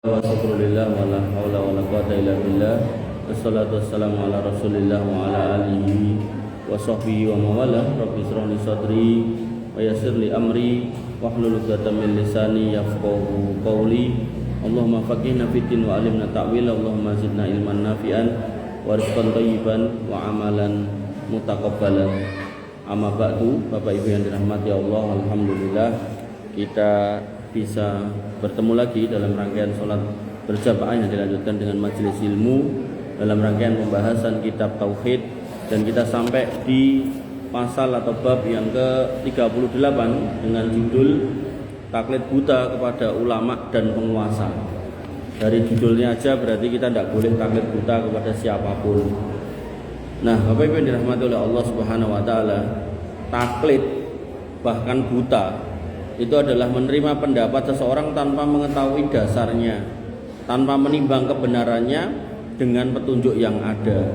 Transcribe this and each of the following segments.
Alhamdulillah wala haula wala quwata illa billah. Wassalatu wassalamu ala Rasulillah wa ala alihi wa sahbihi wa mawala. Rabbi shrah li sadri wa yassir li amri wahlul 'uqdatam min lisani yafqahu qawli. Allahumma faqihna fid din wa 'allimna ta'wil. Allahumma zidna ilman nafi'an wa rizqan thayyiban wa amalan mutaqabbalan. Amma ba'du, Bapak Ibu yang dirahmati Allah, alhamdulillah kita bisa bertemu lagi dalam rangkaian sholat berjamaah yang dilanjutkan dengan majelis ilmu dalam rangkaian pembahasan kitab Tauhid, dan kita sampai di pasal atau bab yang ke-38 dengan judul taklid buta kepada ulama dan penguasa. Dari judulnya aja berarti kita tidak boleh taklid buta kepada siapapun. Nah, Bapak Ibu yang dirahmati oleh Allah Subhanahu wa taala, taklid bahkan buta itu adalah menerima pendapat seseorang tanpa mengetahui dasarnya, tanpa menimbang kebenarannya dengan petunjuk yang ada.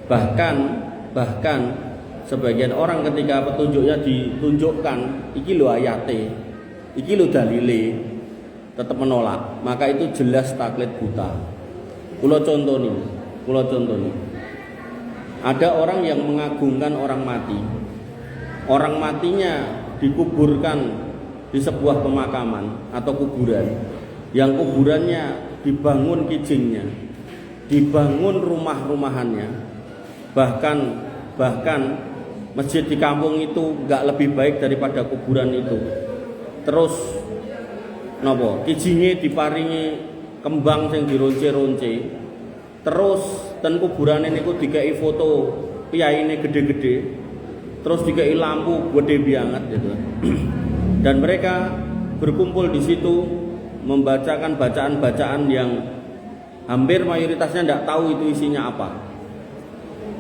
Bahkan sebagian orang ketika petunjuknya ditunjukkan, iki lho ayate, iki lho dalile, tetap menolak, maka itu jelas taklid buta. Kula contoni. Ada orang yang mengagungkan orang mati. Orang matinya dikuburkan di sebuah pemakaman atau kuburan, yang kuburannya dibangun kijingnya, dibangun rumah-rumahannya, bahkan masjid di kampung itu nggak lebih baik daripada kuburan itu. Terus nopo kijinge diparingi kembang sing dironce-ronce, terus dan kuburane niku dikai foto piyaine gede-gede, terus dikai lampu gede banget gitu. Dan mereka berkumpul di situ membacakan bacaan-bacaan yang hampir mayoritasnya tidak tahu itu isinya apa.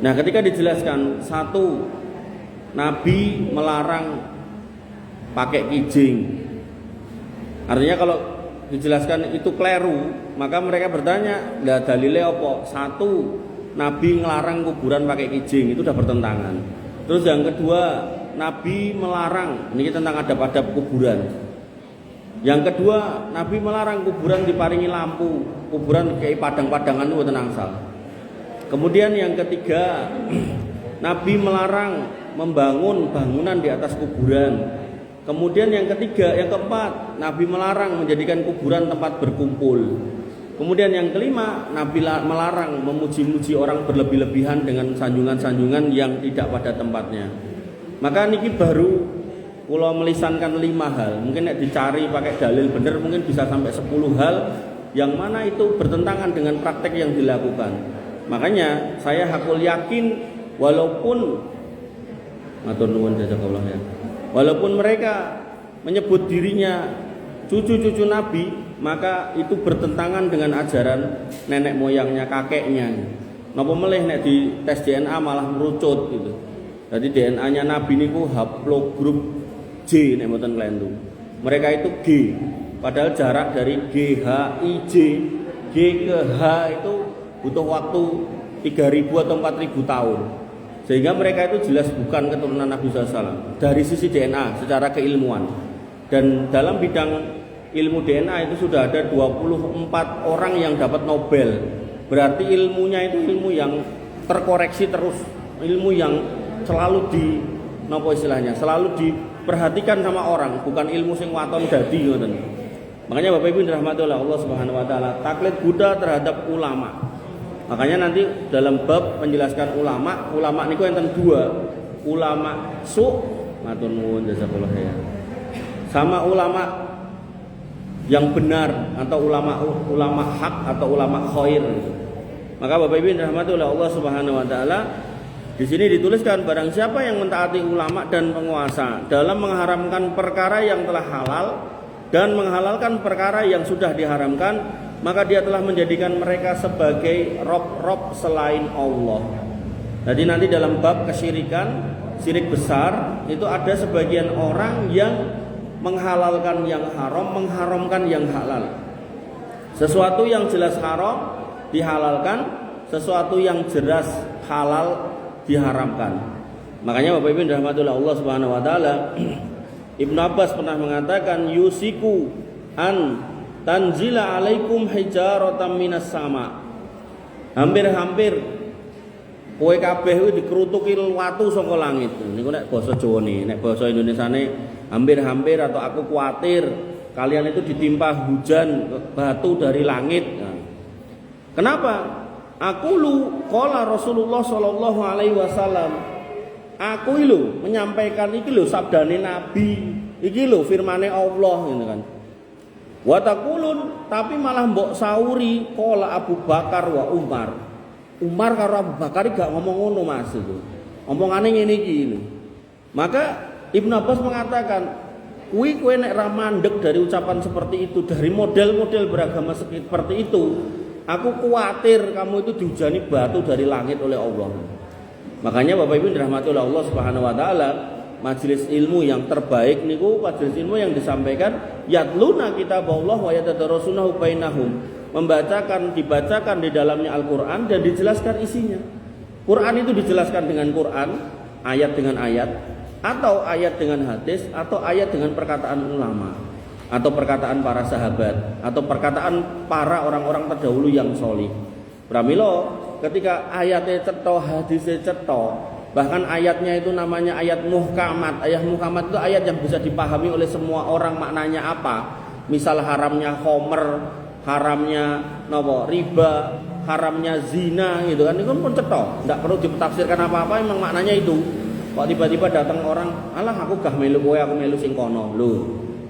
Nah, ketika dijelaskan, satu, Nabi melarang pakai kijing. Artinya kalau dijelaskan itu keliru, maka mereka bertanya, lah dalilnya apa? Satu, Nabi melarang kuburan pakai kijing, itu sudah bertentangan. Terus yang kedua, Nabi melarang, ini tentang adab-adab kuburan. Yang kedua, Nabi melarang kuburan diparingi lampu, kuburan kayak padang-padangan itu tenang sal. Kemudian yang ketiga, Nabi melarang membangun bangunan di atas kuburan. Kemudian yang keempat, Nabi melarang menjadikan kuburan tempat berkumpul. Kemudian yang kelima, Nabi melarang memuji-muji orang berlebih-lebihan dengan sanjungan-sanjungan yang tidak pada tempatnya. Maka niki baru kula melisankan 5 hal. Mungkin nek dicari pakai dalil bener mungkin bisa sampai 10 hal yang mana itu bertentangan dengan praktek yang dilakukan. Makanya saya hakul yakin walaupun matur nuwun jazakallahu ya. Walaupun mereka menyebut dirinya cucu-cucu Nabi, maka itu bertentangan dengan ajaran nenek moyangnya, kakeknya. Napa melih nek di tes DNA malah merucut gitu. Jadi DNA-nya Nabi niku haplogrup J nek mboten klendu. Mereka itu G. Padahal jarak dari G, H, I, J, G ke H itu butuh waktu 3.000 atau 4.000 tahun. Sehingga mereka itu jelas bukan keturunan Nabi SAW dari sisi DNA secara keilmuan. Dan dalam bidang ilmu DNA itu sudah ada 24 orang yang dapat Nobel. Berarti ilmunya itu ilmu yang terkoreksi terus, ilmu yang selalu selalu diperhatikan sama orang, bukan ilmu sing waton dadi ngoten. Makanya Bapak Ibu dirahmati oleh Allah Subhanahu wa taala, taklid buta terhadap ulama. Makanya nanti dalam bab menjelaskan ulama niku enten 2, ulama su, matur nuwun jazakallahu khairan, sama ulama yang benar atau ulama hak atau ulama khair. Maka Bapak Ibu dirahmati oleh Allah Subhanahu wa taala, di sini dituliskan barang siapa yang mentaati ulama dan penguasa dalam mengharamkan perkara yang telah halal dan menghalalkan perkara yang sudah diharamkan, maka dia telah menjadikan mereka sebagai rob-rob selain Allah. Jadi nanti dalam bab kesyirikan, syirik besar, itu ada sebagian orang yang menghalalkan yang haram, mengharamkan yang halal. Sesuatu yang jelas haram dihalalkan, sesuatu yang jelas halal diharamkan. Makanya Bapak Ibu dirahmati oleh Allah Subhanahu wa taala, Ibnu Abbas pernah mengatakan yusiku an tanzila alaikum hijaratan minas sama. Hampir-hampir kowe kabeh kuwi dikerutuki watu saka langit. Niku nek basa Jawane, nek basa Indonesiane hampir-hampir atau aku kuatir kalian itu ditimpa hujan batu dari langit. Nah, kenapa? Aku lu qala Rasulullah sallallahu alaihi wasallam. Aku lu menyampaikan iki lho sabdane Nabi, iki lho firmane Allah gitu kan. Wa taqulun tapi malah mbok sauri qala Abu Bakar wa Umar. Umar karo Abu Bakar gak ngomong ngono Mas itu. Omongane ngene iki lho. Maka Ibnu Abbas mengatakan, kowe nek ra mandeg dari ucapan seperti itu, dari model-model beragama seperti itu, aku khawatir kamu itu dihujani batu dari langit oleh Allah. Makanya Bapak Ibu dirahmati oleh Allah Subhanahu wa taala, majelis ilmu yang terbaik niku majelis ilmu yang disampaikan yatluna kitabullah wa yatadarasunahu bainahum, dibacakan di dalamnya Al-Qur'an dan dijelaskan isinya. Quran itu dijelaskan dengan Quran, ayat dengan ayat, atau ayat dengan hadis, atau ayat dengan perkataan ulama, atau perkataan para sahabat, atau perkataan para orang-orang terdahulu yang solih. Pramila ketika ayatnya ceto, hadisnya ceto, bahkan ayatnya itu namanya ayat muhkamat. Ayat muhkamat itu ayat yang bisa dipahami oleh semua orang maknanya apa. Misal haramnya khomer, haramnya riba, haramnya zina gitu kan, itu pun ceto, tidak perlu ditafsirkan apa-apa, memang maknanya itu. Kok tiba-tiba datang orang, alah aku gak melu kowe, aku melu sing kono lho.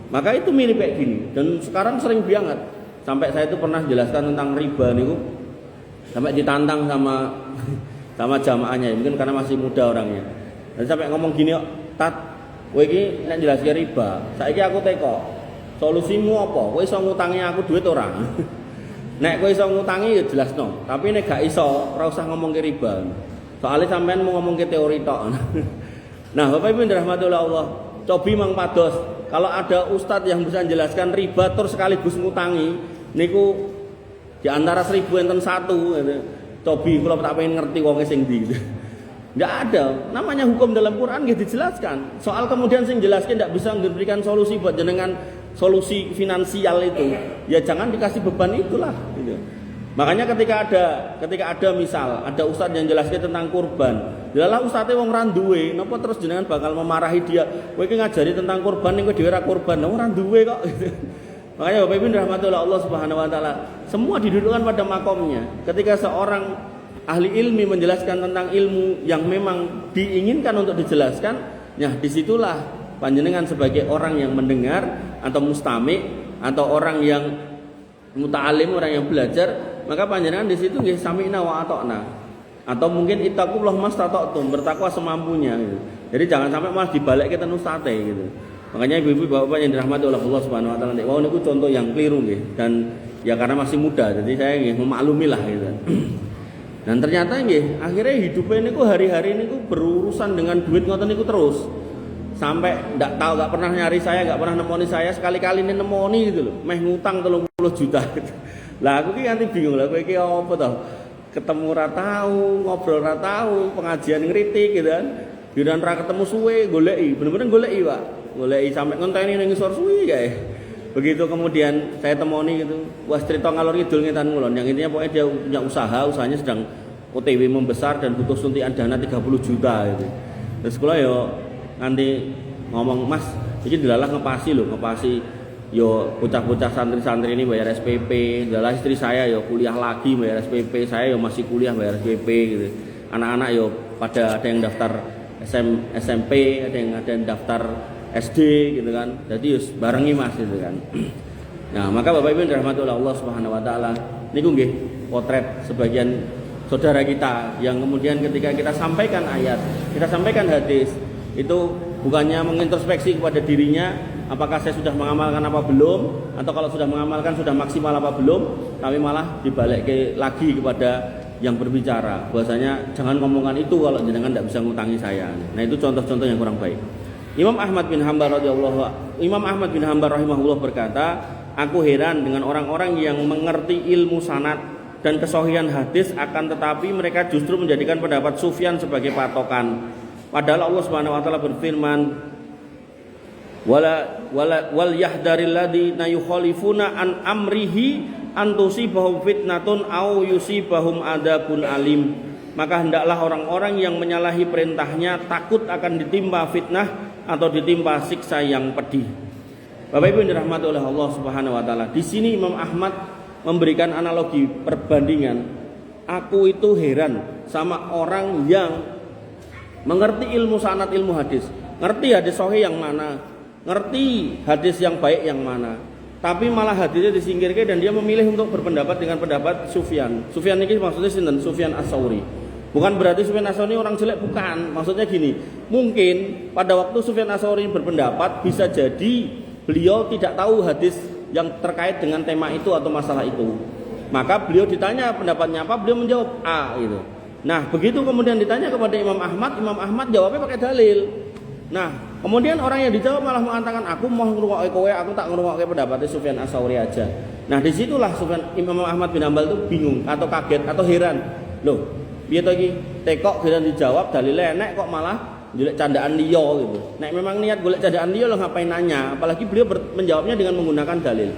Maka itu mirip kayak gini. Dan sekarang sering banget. Sampai saya itu pernah jelaskan tentang riba niku. Sampai ditantang sama jamaahnya, mungkin karena masih muda orangnya. Dan sampai ngomong gini, "Tat, kowe iki nek jelaske riba, saiki aku teko. Solusimu apa? Kowe iso ngutangi aku duit ora?" Nek kowe iso ngutangi ya jelasno, tapi nek gak iso, ora usah ngomong ke riba. Soalnya sampean mau ngomong ke teori tok. Nah, Bapak Ibu dirahmati oleh Allah, cobi mang pados. Kalau ada ustadz yang bisa menjelaskan riba terus sekaligus ngutangi, niku di antara 1000 enten satu gitu. Cobi kalau tak pengen ngerti wong sing ndi gitu. Enggak ada. Namanya hukum dalam Quran nggih dijelaskan. Soal kemudian sing jelaskan tidak bisa memberikan solusi buat jenengan, solusi finansial itu. Ya jangan dikasih beban itulah gitu. Makanya ketika ada misal ada ustadz yang jelaskan tentang kurban, adalah ustadznya wong ra duwe, napa terus jenengan bakal memarahi dia, kowe iki ngajari tentang kurban ning kowe dhewe ra kurban, wong ra duwe kok. Makanya Bapak Ibu rahmatullah Allah Subhanahu wa taala, semua didudukkan pada makomnya. Ketika seorang ahli ilmi menjelaskan tentang ilmu yang memang diinginkan untuk dijelaskan, ya disitulah panjenengan sebagai orang yang mendengar atau mustami atau orang yang muta'alim, orang yang belajar, maka panjenengan di situ nggih sami'na wa ata'na. Atau mungkin ittaqullah mastata'tum, bertakwa semampunya gitu. Jadi jangan sampai malah dibalik kita nusate gitu. Makanya ibu-ibu bapak yang dirahmati oleh Allah Subhanahu wa taala, wow niku contoh yang keliru nggih, dan ya karena masih muda jadi saya nggih memaklumi lah gitu. Dan ternyata nggih akhirnya hidupnya niku hari-hari niku berurusan dengan duit ngoten niku terus. Sampai ndak tahu, nggak pernah nyari saya, nggak pernah nemoni saya, sekali-kali ini nemoni gitu loh, meh ngutang 30 juta gitu. Lah aku ki nganti bingung lah, kowe iki apa toh? Ketemu ra tahu, ngobrol ra tahu, pengajian ngritik gitu kan. Biran ra ketemu suwe, goleki, bener-bener goleki, Pak. Goleki sampai ngenteni ning ngisor suwi kae. Begitu kemudian saya temoni gitu, wah cerita ngalor ngidul ngetan ngulon. Yang intinya pokoknya dia punya usahanya sedang OTW membesar dan butuh suntikan dana 30 juta gitu. Terus kula yo nanti ngomong, "Mas, iki dilalah ngepasi yo bocah-bocah santri-santri ini bayar SPP, adalah istri saya yo kuliah lagi bayar SPP, saya yo masih kuliah bayar SPP gitu. Anak-anak yo pada ada yang daftar SMP, ada yang daftar SD gitu kan. Jadi yo barengi Mas gitu kan." Nah, maka Bapak Ibu dirahmati oleh Allah Subhanahu wa taala, niku nggih potret sebagian saudara kita yang kemudian ketika kita sampaikan ayat, kita sampaikan hadis, itu bukannya mengintrospeksi kepada dirinya apakah saya sudah mengamalkan apa belum, atau kalau sudah mengamalkan sudah maksimal apa belum, tapi malah dibalik lagi kepada yang berbicara bahwasanya jangan ngomongkan itu kalau jenengan tidak bisa ngutangi saya. Nah, itu contoh-contoh yang kurang baik. Imam Ahmad bin Hanbal rahimahullah berkata, aku heran dengan orang-orang yang mengerti ilmu sanad dan kesohihan hadis, akan tetapi mereka justru menjadikan pendapat Sufyan sebagai patokan. Padahal Allah Subhanahu wa taala berfirman, wal yahdaril ladzina yukhalifuna an amrihi an tusibahum fitnatun aw yusibahum adzabun alim. Maka hendaklah orang-orang yang menyalahi perintahnya takut akan ditimpa fitnah atau ditimpa siksa yang pedih. Bapak Ibu yang dirahmati oleh Allah Subhanahu wa taala. Di sini Imam Ahmad memberikan analogi perbandingan. Aku itu heran sama orang yang mengerti ilmu sanad, ilmu hadis. Ngerti hadis sahih yang mana, ngerti hadis yang baik yang mana, tapi malah hadisnya disingkirkan dan dia memilih untuk berpendapat dengan pendapat Sufyan. Sufyan ini maksudnya sinten? Sufyan Ats-Tsauri. Bukan berarti Sufyan Ats-Tsauri orang jelek, bukan. Maksudnya gini, mungkin pada waktu Sufyan Ats-Tsauri berpendapat bisa jadi beliau tidak tahu hadis yang terkait dengan tema itu atau masalah itu. Maka beliau ditanya pendapatnya apa, beliau menjawab A gitu. Nah, begitu kemudian ditanya kepada Imam Ahmad jawabnya pakai dalil. Nah, kemudian orang yang dijawab malah mengatakan aku mau ngrungokke kowe, aku tak ngrungokke pendapatnya Sufyan Ats-Tsauri aja. Nah, disitulah Imam Ahmad bin Hanbal itu bingung atau kaget atau heran. Loh, piye to iki? Tekok dan dijawab dalile enek kok malah golek candaan liya gitu. Nek memang niat golek candaan liya lo ngapain nanya? Apalagi beliau menjawabnya dengan menggunakan dalil.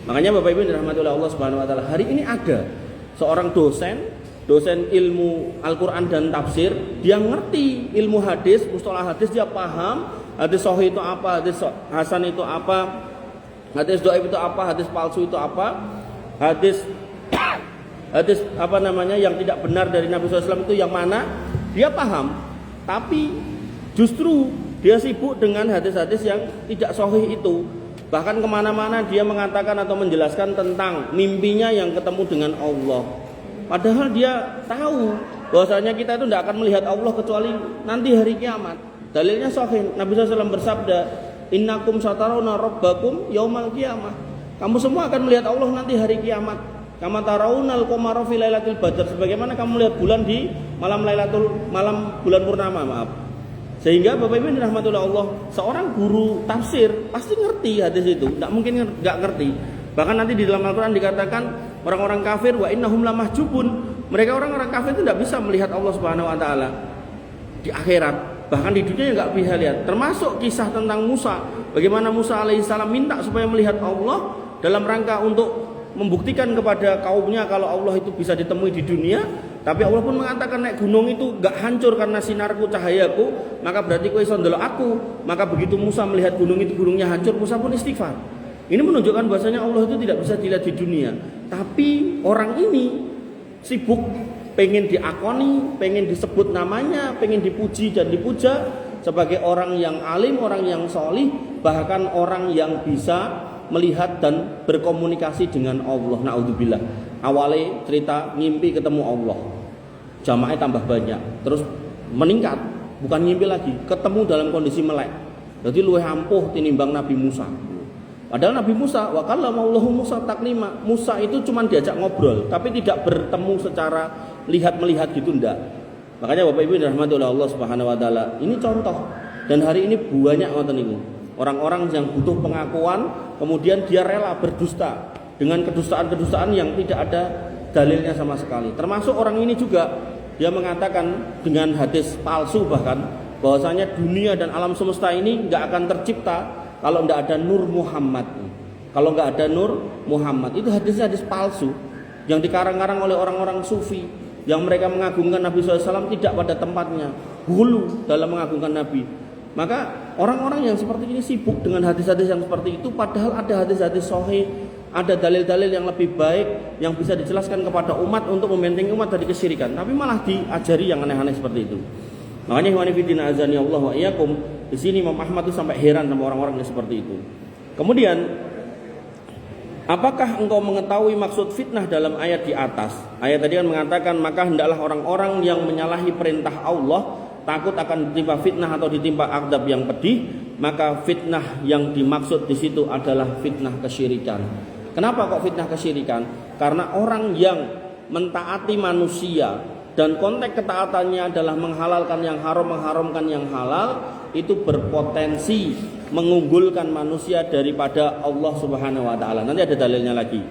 Makanya Bapak Ibu dirahmati oleh Allah Subhanahu wa taala, hari ini ada seorang dosen ilmu Al-Quran dan tafsir, dia ngerti ilmu hadis, mustalah hadis, dia paham hadis sahih itu apa, hadis hasan itu apa, hadis dhaif itu apa, hadis palsu itu apa, hadis apa namanya yang tidak benar dari Nabi SAW itu yang mana, dia paham. Tapi justru dia sibuk dengan hadis-hadis yang tidak sahih itu. Bahkan kemana-mana dia mengatakan atau menjelaskan tentang mimpinya yang ketemu dengan Allah. Padahal dia tahu bahwasanya kita itu tidak akan melihat Allah kecuali nanti hari kiamat. Dalilnya sahih. Nabi SAW bersabda, "Innakum satarawna rabbakum yaumal qiyamah." Kamu semua akan melihat Allah nanti hari kiamat. Kama tarawnal qamara fi lailatul badr, sebagaimana kamu melihat bulan di malam bulan purnama, maaf. Sehingga Bapak Ibu dirahmati oleh Allah, seorang guru tafsir pasti ngerti hadis itu, tidak mungkin enggak ngerti. Bahkan nanti di dalam Al-Quran dikatakan orang-orang kafir wa innahum lamahjubun. Mereka orang-orang kafir itu tidak bisa melihat Allah Subhanahu wa taala di akhirat. Bahkan di dunia enggak bisa lihat. Termasuk kisah tentang Musa. Bagaimana Musa alaihissalam minta supaya melihat Allah dalam rangka untuk membuktikan kepada kaumnya kalau Allah itu bisa ditemui di dunia. Tapi Allah pun mengatakan nek gunung itu enggak hancur karena sinarku, cahayaku, maka berarti kowe iso ndelok aku. Maka begitu Musa melihat gunung itu, gunungnya hancur, Musa pun istighfar. Ini menunjukkan bahwasanya Allah itu tidak bisa dilihat di dunia. Tapi orang ini sibuk pengen diakoni, pengen disebut namanya, pengen dipuji dan dipuja sebagai orang yang alim, orang yang sholih, bahkan orang yang bisa melihat dan berkomunikasi dengan Allah. Naudzubillah. Awalnya cerita ngimpi ketemu Allah, jamaahnya tambah banyak, terus meningkat, bukan ngimpi lagi, ketemu dalam kondisi melek. Jadi luwih ampuh tinimbang Nabi Musa. Padahal Nabi Musa, wa kallama Allahu Musa taklima. Musa itu cuma diajak ngobrol, tapi tidak bertemu secara lihat-melihat gitu, enggak. Makanya Bapak Ibu dirahmati oleh Allah Subhanahu wa taala, ini contoh. Dan hari ini banyak ngoten niku. Orang-orang yang butuh pengakuan, kemudian dia rela berdusta dengan kedustaan-kedustaan yang tidak ada dalilnya sama sekali. Termasuk orang ini juga, dia mengatakan dengan hadis palsu bahkan bahwasanya dunia dan alam semesta ini enggak akan tercipta kalau tidak ada Nur Muhammad. Kalau nggak ada Nur Muhammad, itu hadis palsu yang dikarang-karang oleh orang-orang sufi yang mereka mengagungkan Nabi SAW tidak pada tempatnya, hulu dalam mengagungkan Nabi. Maka orang-orang yang seperti ini sibuk dengan hadis-hadis yang seperti itu, padahal ada hadis-hadis sahih, ada dalil-dalil yang lebih baik yang bisa dijelaskan kepada umat untuk membentengi umat dari kesyirikan, tapi malah diajari yang aneh-aneh seperti itu. Makanya ikhwani fillah azani Allah wa iyyakum, di sini Imam Ahmad itu sampai heran sama orang-orang yang seperti itu. Kemudian, apakah engkau mengetahui maksud fitnah dalam ayat di atas? Ayat tadi kan mengatakan, maka hendaklah orang-orang yang menyalahi perintah Allah takut akan ditimpa fitnah atau ditimpa azab yang pedih. Maka fitnah yang dimaksud di situ adalah fitnah kesyirikan. Kenapa kok fitnah kesyirikan? Karena orang yang mentaati manusia dan konteks ketaatannya adalah menghalalkan yang haram, mengharamkan yang halal, itu berpotensi mengunggulkan manusia daripada Allah Subhanahu wa taala. Nanti ada dalilnya lagi.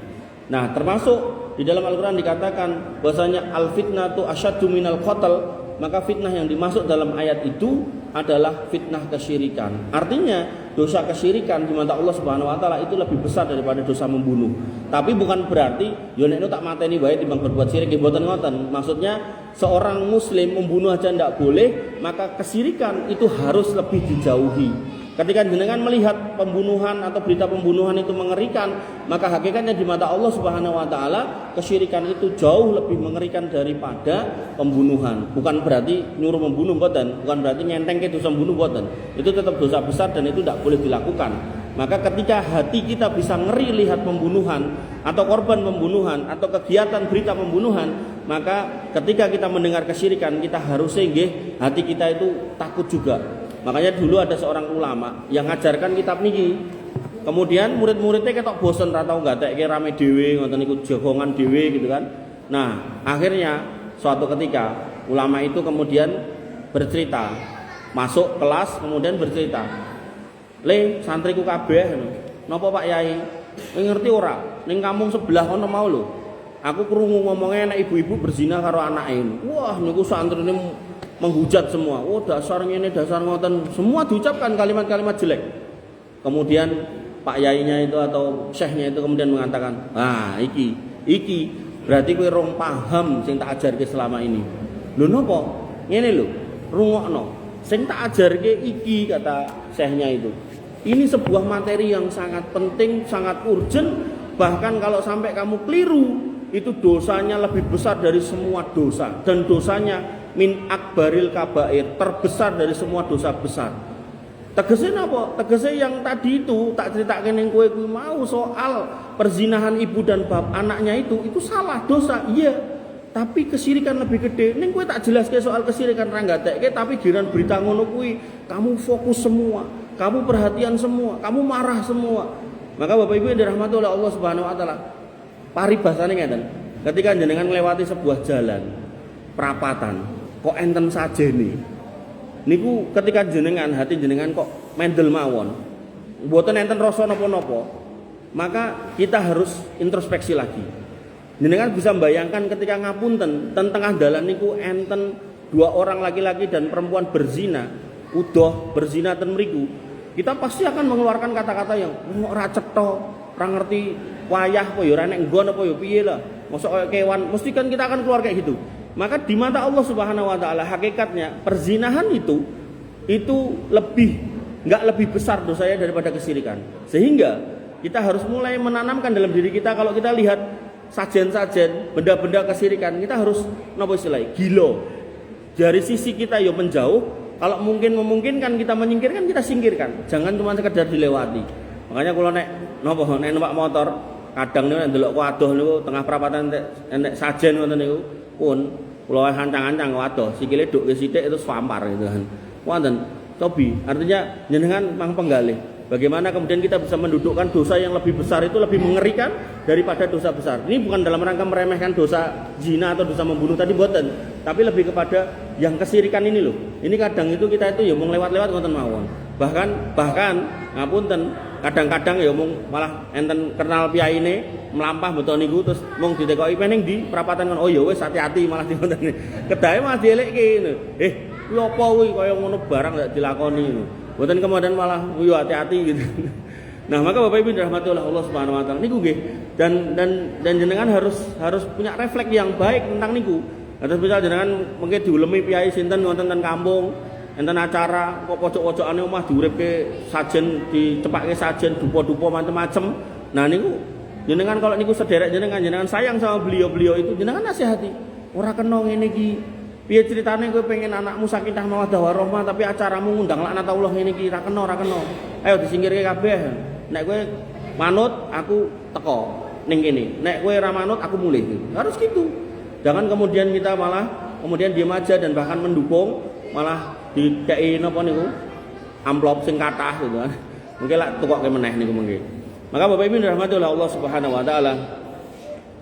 Nah, termasuk di dalam Al-Qur'an dikatakan bahwasanya al-fitnatu asyaddu minal qatl, maka fitnah yang dimaksud dalam ayat itu adalah fitnah kesyirikan. Artinya dosa kesyirikan di mata Allah Subhanahu wa taala itu lebih besar daripada dosa membunuh. Tapi bukan berarti yo nek tak mateni wae timbang berbuat syirik, mboten ngoten. Maksudnya seorang muslim membunuh aja ndak boleh, maka kesyirikan itu harus lebih dijauhi. Ketika jenengan melihat pembunuhan atau berita pembunuhan itu mengerikan, maka hakikatnya di mata Allah Subhanahu wa taala kesyirikan itu jauh lebih mengerikan daripada pembunuhan. Bukan berarti nyuruh membunuh mboten, bukan berarti nyentengke dosa membunuh mboten. Itu tetap dosa besar dan itu tidak boleh dilakukan. Maka ketika hati kita bisa ngeri lihat pembunuhan atau korban pembunuhan atau kegiatan berita pembunuhan, maka ketika kita mendengar kesyirikan, kita harusnya nggih hati kita itu takut juga. Makanya dulu ada seorang ulama yang ngajarkan kitab niki. Kemudian murid-muridnya ketok bosen ra tau gatekke rame dhewe ngoten niku jagongan dhewe gitu kan. Nah, akhirnya suatu ketika ulama itu kemudian bercerita, masuk kelas kemudian bercerita. Le, santriku kabeh napa Pak Yai? Ngerti ora? Ning kampung sebelah kono mau lho. Aku krungu ngomongnya anak ibu-ibu berzina karo anake. Wah, niku santrine menghujat semua. Oh, dasar ngene, dasar ngoten. Semua diucapkan kalimat-kalimat jelek. Kemudian Pak Yainya itu atau syekhnya itu kemudian mengatakan, "Ah, iki berarti kowe rong paham sing tak ajarke selama ini." Lho napa? Ngene lho, rungokno. Sing tak ajarke iki kata syekhnya itu. Ini sebuah materi yang sangat penting, sangat urgent, bahkan kalau sampai kamu keliru, itu dosanya lebih besar dari semua dosa dan dosanya min akbaril kabair, terbesar dari semua dosa besar. Tegese napa? Tegese yang tadi itu tak critakake ning kowe kuwi mau soal perzinahan ibu dan bab anaknya itu salah dosa. Iya. Tapi kesyirikan lebih gede. Ning kowe tak jelaske soal kesyirikan ra gatekke, tapi giran berita ngono kuwi kamu fokus semua, kamu perhatian semua, kamu marah semua. Maka Bapak Ibu yang dirahmati oleh Allah Subhanahu wa taala, paribasane ngeten. Ketika jenengan melewati sebuah jalan perapatan, kok enten sajene. Niku ketika jenengan hati jenengan kok mendel mawon. Mboten enten rasa napa-napa. Maka kita harus introspeksi lagi. Jenengan bisa membayangkan ketika ngapunten ten tengah dalan niku enten dua orang laki-laki dan perempuan berzina, udoh berzina ten mriku. Kita pasti akan mengeluarkan kata-kata yang ora cetha, ora ngerti wayah apa ya, ora nek nggon apa ya piye lah. Mosok kaya kewan, mesti kan kita akan keluar kayak gitu. Maka di mata Allah Subhanahu wa taala hakikatnya perzinahan itu enggak lebih besar dosanya daripada kesyirikan. Sehingga kita harus mulai menanamkan dalam diri kita kalau kita lihat sajen-sajen benda-benda kesyirikan, kita harus napa istilahnya? Gila. Dari sisi kita ya menjauh, kalau mungkin memungkinkan kita menyingkirkan, kita singkirkan. Jangan cuma sekedar dilewati. Makanya kalau nek numpak motor, kadang niku ndelok wadoh niku tengah perapatan nek sajen ngoten niku pun kula hancang-hancang wadoh, sikile nduk ke sithik terus vampar gitu kan. Wonten tobi, artinya jenengan mang penggalih. Bagaimana kemudian kita bisa mendudukkan dosa yang lebih besar itu lebih mengerikan daripada dosa besar. Ini bukan dalam rangka meremehkan dosa zina atau dosa membunuh tadi boten, tapi lebih kepada yang kesyirikan ini loh. Ini kadang itu kita itu ya mau lewat-lewat ngoten mawon. Bahkan ngapunten, kadang-kadang ya mung malah enten kenal piyaine melampah beto niku terus mung ditekoki pening di perapatan kan. Oh ya wis hati-hati malah diwonten. Kedahe malah dielekke ngono. Kuwi apa kuwi kaya ngono barang ndak dilakoni ngono. Buatan kemudian malah yo hati-hati gitu. Nah, maka Bapak Ibu dirahmati oleh Allah Subhanahu wa taala niku nggih dan jenengan harus punya refleks yang baik tentang niku. Terus misal jenengan mungkin diulemi piyai sinten wonten ten kampung, enten acara kok pojok-pojokane omah diuripke sajen, dicepake sajen dupa-dupa macam-macam. Nah, niku jenengan kalau niku sederek jenengan sayang sama beliau-beliau itu jenengan nasihati. Ora kena ngene iki. Piye ceritane kowe pengen anakmu sakinah mawaddah warahmah tapi acaramu ngundang laknat Allah ngene iki ra kena. Ayo disingkirke kabeh. Nek kowe manut aku teko ning kene. Nek kowe ra manut aku mulih. Harus gitu. Jangan kemudian kita malah kemudian diam aja dan bahkan mendukung, malah dikei napa niku amplop sing kathah gitu kan. Mungkin lak tukoke meneh niku mengki. Maka Bapak Ibu dirahmati oleh Allah Subhanahu wa taala.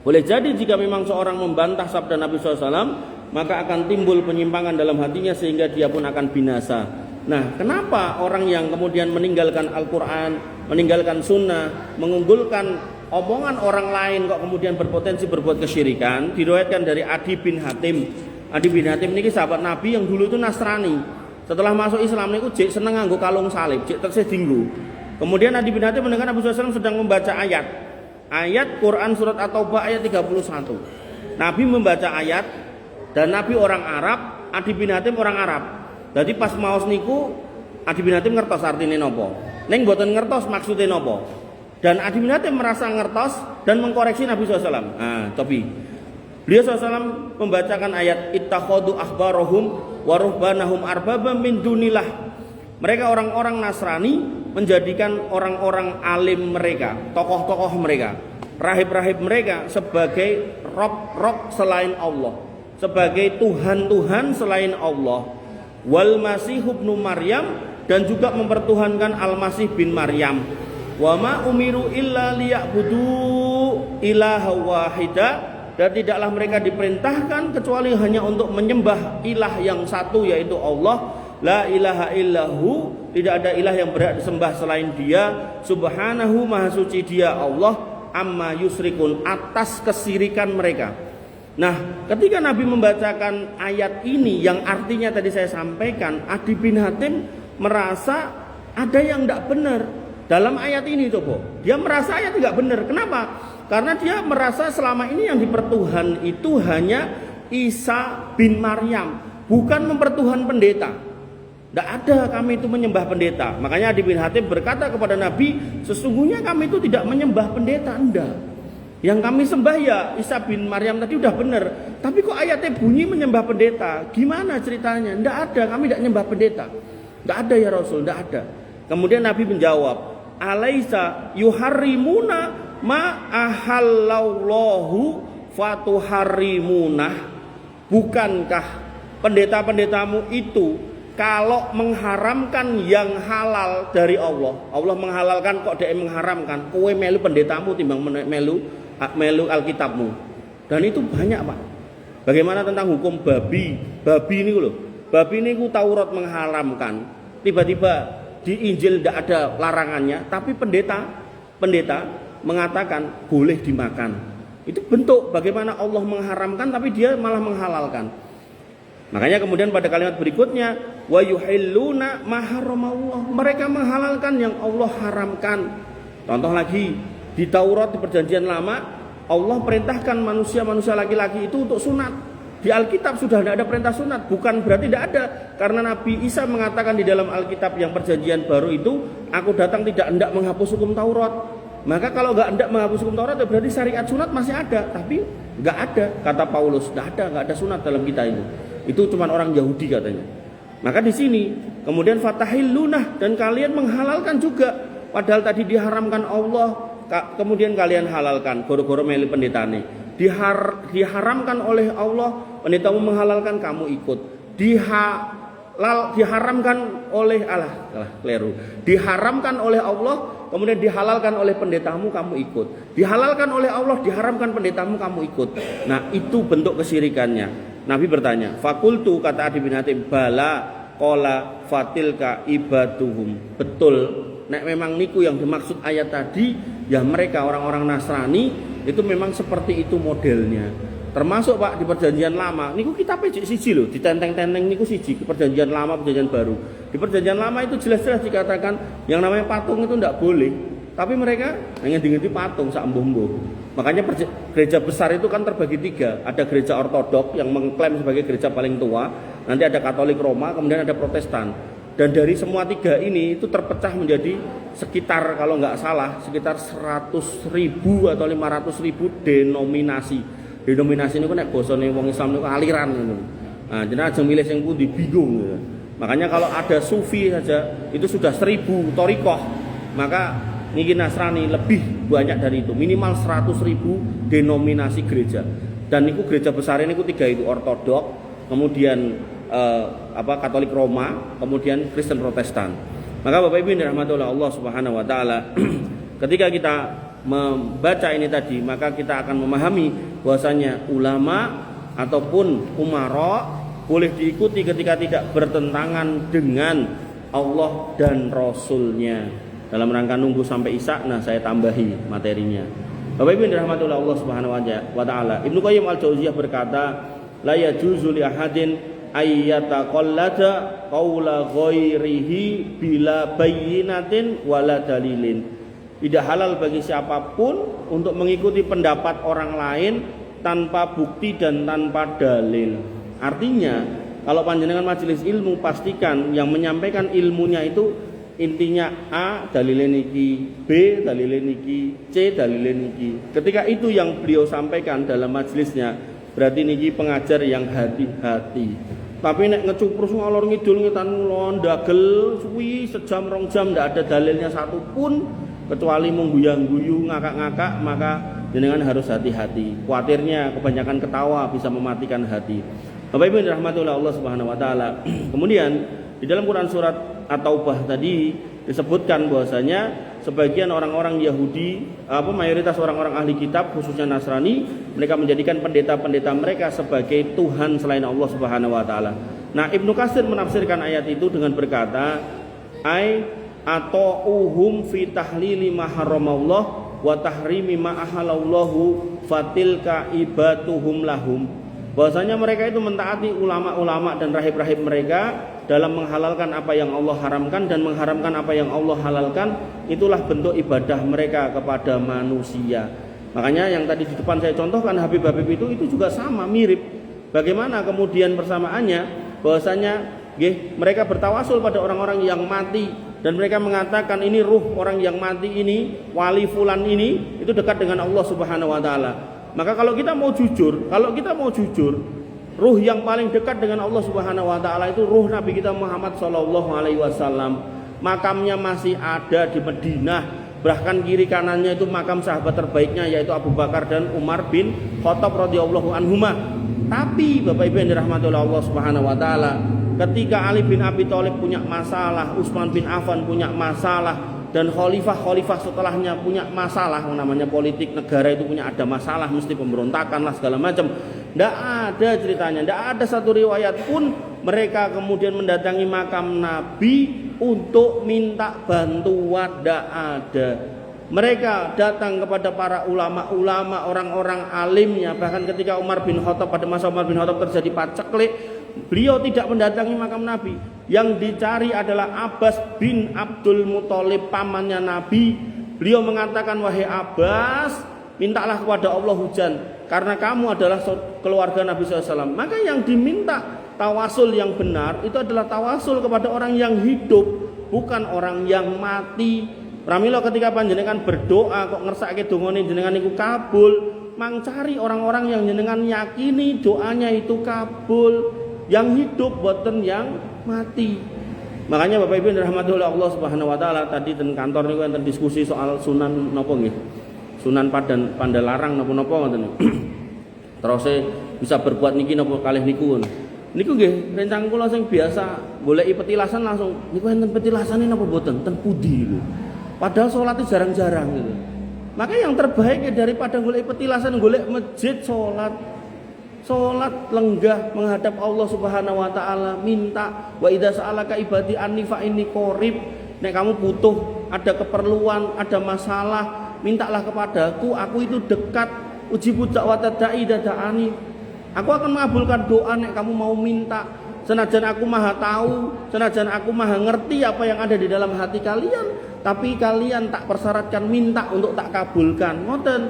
Boleh jadi jika memang seorang membantah sabda Nabi SAW, maka akan timbul penyimpangan dalam hatinya sehingga dia pun akan binasa. Nah, kenapa orang yang kemudian meninggalkan Al-Quran, meninggalkan Sunnah, mengunggulkan omongan orang lain kok kemudian berpotensi berbuat kesyirikan? Diriwayatkan dari Adi bin Hatim. Adi bin Hatim ini sahabat Nabi yang dulu itu Nasrani. Setelah masuk Islam niku jek seneng nganggo kalung salib, jek tersih dinggo. Kemudian Adi bin Hatim mendengar Nabi SAW sedang membaca ayat Quran surat At-Taubah ayat 31. Nabi membaca ayat dan Nabi orang Arab, Adi bin Hatim orang Arab. Jadi pas maos niku Adi bin Hatim ngertos artine napa. Ning mboten ngertos maksude napa. Dan Adi bin Hatim merasa ngertos dan mengkoreksi Nabi SAW. Nah, tapi beliau SAW membacakan ayat ittakhadu ahbarahum wa ruhbanahum arbaba min dunillah. Mereka orang-orang Nasrani menjadikan orang-orang alim mereka, tokoh-tokoh mereka, rahib-rahib mereka sebagai rob-rob selain Allah, sebagai Tuhan-Tuhan selain Allah. Wal Masih ibnu Maryam, dan juga mempertuhankan Al-Masih bin Maryam. Wa ma umiru illa liya'budu ilaha wahida, dan tidaklah mereka diperintahkan kecuali hanya untuk menyembah ilah yang satu, yaitu Allah. La ilaha illahu, tidak ada ilah yang berhak disembah selain Dia. Subhanahu, maha suci Dia Allah, amma yusrikun, atas kesirikan mereka. Nah, ketika Nabi membacakan ayat ini yang artinya tadi saya sampaikan, Adi bin Hatim merasa ada yang tidak benar dalam ayat ini, coba. Dia merasa ayat tidak benar. Kenapa? Karena dia merasa selama ini yang dipertuhan itu hanya Isa bin Maryam, bukan mempertuhan pendeta. Tidak ada kami itu menyembah pendeta. Makanya Adi bin Hatim berkata kepada Nabi, sesungguhnya kami itu tidak menyembah pendeta. Enggak. Yang kami sembah ya Isa bin Maryam tadi udah benar. Tapi kok ayatnya bunyi menyembah pendeta? Gimana ceritanya? Tidak ada, kami tidak menyembah pendeta. Tidak ada ya Rasul, tidak ada. Kemudian Nabi menjawab, alaisa yuharrimuna ma ahallallahu fatuharrimunah. Bukankah pendeta-pendetamu itu kalau mengharamkan yang halal dari Allah, Allah menghalalkan kok dia mengharamkan, kowe melu pendetamu timbang melu Alkitabmu. Dan itu banyak, Pak. Bagaimana tentang hukum babi? Babi ini loh. Babi ini Taurat mengharamkan. Tiba-tiba di Injil tidak ada larangannya, tapi pendeta mengatakan boleh dimakan. Itu bentuk bagaimana Allah mengharamkan tapi dia malah menghalalkan. Makanya kemudian pada kalimat berikutnya, wa yuhilluna ma haramallah, mereka menghalalkan yang Allah haramkan. Contoh lagi, di Taurat di Perjanjian Lama Allah perintahkan manusia laki-laki itu untuk sunat. Di Alkitab sudah tidak ada perintah sunat, bukan berarti tidak ada, karena Nabi Isa mengatakan di dalam Alkitab yang Perjanjian Baru itu, aku datang tidak hendak menghapus hukum Taurat. Maka kalau nggak hendak menghapus hukum Taurat, berarti syariat sunat masih ada, tapi nggak ada, kata Paulus, nggak ada sunat dalam kita itu. Itu cuma orang Yahudi katanya. Maka di sini kemudian fatahillunah, dan kalian menghalalkan juga, padahal tadi diharamkan Allah, kemudian kalian halalkan goro-goro meli pendetane. Diharamkan oleh Allah, pendetamu menghalalkan, kamu ikut. Diharamkan oleh keliru. Diharamkan oleh Allah, kemudian dihalalkan oleh pendetamu, kamu ikut. Dihalalkan oleh Allah, diharamkan pendetamu, kamu ikut. Nah, itu bentuk kesyirikannya. Nabi bertanya, fakultu, kata Adi bin Hatim, bala qala fatilka ibaduhum. Betul, nek memang niku yang dimaksud ayat tadi, ya mereka orang-orang Nasrani itu memang seperti itu modelnya. Termasuk Pak di Perjanjian Lama, niku kita pejik siji loh, ditenteng-tenteng niku siji, Perjanjian Lama, Perjanjian Baru. Di Perjanjian Lama itu jelas-jelas dikatakan yang namanya patung itu tidak boleh. Tapi mereka hanya ngerti patung sak embuh-embuh. Makanya gereja besar itu kan terbagi tiga. Ada gereja ortodok yang mengklaim sebagai gereja paling tua, nanti ada Katolik Roma, kemudian ada Protestan. Dan dari semua tiga ini itu terpecah menjadi sekitar, kalau nggak salah, sekitar 100.000 atau 500.000 denominasi. Denominasi ini kan nek bosone wong Islam itu aliran gitu. Nah, jenengan aja milih sing pundi bingung gitu. Makanya kalau ada sufi saja itu sudah 1.000 thariqah. Maka niki Nasrani lebih banyak dari itu, minimal 100.000 denominasi gereja. Dan niku gereja besar ini tiga itu, ortodok, kemudian Katolik Roma, kemudian Kristen Protestan. Maka Bapak Ibu yang dirahmati oleh Allah Subhanahu wa taala, ketika kita membaca ini tadi, maka kita akan memahami bahwasanya ulama ataupun umara boleh diikuti ketika tidak bertentangan dengan Allah dan Rasulnya. Dalam rangka nunggu sampai Isya, nah saya tambahi materinya. Bapak Ibu yang dirahmati oleh Allah Subhanahu wa taala, Ibnu Qayyim al-Jauziyah berkata, la yajuzu li ahadin ayyataqallada qaula ghairihi bila bayyinatin wala dalilin. Tidak halal bagi siapapun untuk mengikuti pendapat orang lain tanpa bukti dan tanpa dalil. Artinya, kalau panjenengan majelis ilmu, pastikan yang menyampaikan ilmunya itu intinya A dalilin niki, B dalilin niki, C dalilin niki. Ketika itu yang beliau sampaikan dalam majelisnya, berarti niki pengajar yang hati-hati. Tapi nek ngecuprus ngalor ngidul ngetan ndagel suwi sejam rong jam ndak ada dalilnya satu pun kecuali mengguyang-guyu ngakak-ngakak, maka jenengan harus hati-hati. Khawatirnya kebanyakan ketawa bisa mematikan hati. Bapak Ibu yang dirahmati oleh Allah Subhanahu wa taala. Kemudian di dalam Quran surat At-Taubah tadi disebutkan bahwasanya sebagian orang-orang Yahudi, mayoritas orang-orang ahli kitab khususnya Nasrani, mereka menjadikan pendeta-pendeta mereka sebagai Tuhan selain Allah Subhanahu wa taala. Nah, Ibnu Katsir menafsirkan ayat itu dengan berkata, atauhum fi tahlili ma haramallah wa tahrimi ma ahalallahu fatilka ibatuhum lahum. Bahwasanya mereka itu mentaati ulama-ulama dan rahib-rahib mereka dalam menghalalkan apa yang Allah haramkan dan mengharamkan apa yang Allah halalkan. Itulah bentuk ibadah mereka kepada manusia. Makanya yang tadi di depan saya contohkan Habib-habib itu juga sama, mirip. Bagaimana kemudian persamaannya? Bahwasanya mereka bertawasul pada orang-orang yang mati dan mereka mengatakan ini ruh orang yang mati ini, wali fulan ini itu dekat dengan Allah Subhanahu wa taala. Maka kalau kita mau jujur, ruh yang paling dekat dengan Allah Subhanahu wa taala itu ruh Nabi kita Muhammad sallallahu alaihi wasallam. Makamnya masih ada di Madinah. Bahkan kiri kanannya itu makam sahabat terbaiknya yaitu Abu Bakar dan Umar bin Khattab radhiyallahu anhuma. Tapi Bapak Ibu yang dirahmati oleh Allah Subhanahu wa taala, ketika Ali bin Abi Thalib punya masalah, Utsman bin Affan punya masalah, dan khalifah-khalifah setelahnya punya masalah, namanya politik negara itu punya ada masalah, mesti pemberontakan lah segala macam. Tidak ada ceritanya, tidak ada satu riwayat pun mereka kemudian mendatangi makam Nabi untuk minta bantuan, tidak ada. Mereka datang kepada para ulama-ulama, orang-orang alimnya. Bahkan ketika Umar bin Khattab, pada masa Umar bin Khattab terjadi paceklik, beliau tidak mendatangi makam Nabi. Yang dicari adalah Abbas bin Abdul Muthalib, pamannya Nabi. Beliau mengatakan, wahai Abbas, mintalah kepada Allah hujan, karena kamu adalah keluarga Nabi SAW. Maka yang diminta tawasul yang benar itu adalah tawasul kepada orang yang hidup, bukan orang yang mati. Pramila ketika panjenengan berdoa kok ngersake dongane jenengan niku kabul, mang cari orang-orang yang jenengan yakini doanya itu kabul, yang hidup boten yang mati. Makanya Bapak Ibu dirahmati oleh Allah Subhanahu wa taala, tadi ten kantor niku enten diskusi soal sunan napa nggih? Sunan Pandalarang napa-napa ngoten. Terus bisa berbuat niki napa kalih niku. Niku nggih rencang kula sing biasa goleki petilasan langsung niku enten petilasane napa boten ten pudi niku. Padahal sholat itu jarang-jarang gitu. Maka yang terbaik daripada golek petilasan, golek masjid sholat lenggah menghadap Allah Subhanahu wa taala, minta wa idza sa'alaka ibadi anni fa inni qarib. Nek kamu butuh, ada keperluan, ada masalah, mintalah kepadaku, aku itu dekat. Ujibu da'watad da'i dada'ani. Aku akan mengabulkan doa nek kamu mau minta. Senajan aku maha tahu, senajan aku maha ngerti apa yang ada di dalam hati kalian, tapi kalian tak persyaratkan minta untuk tak kabulkan. Ngoten.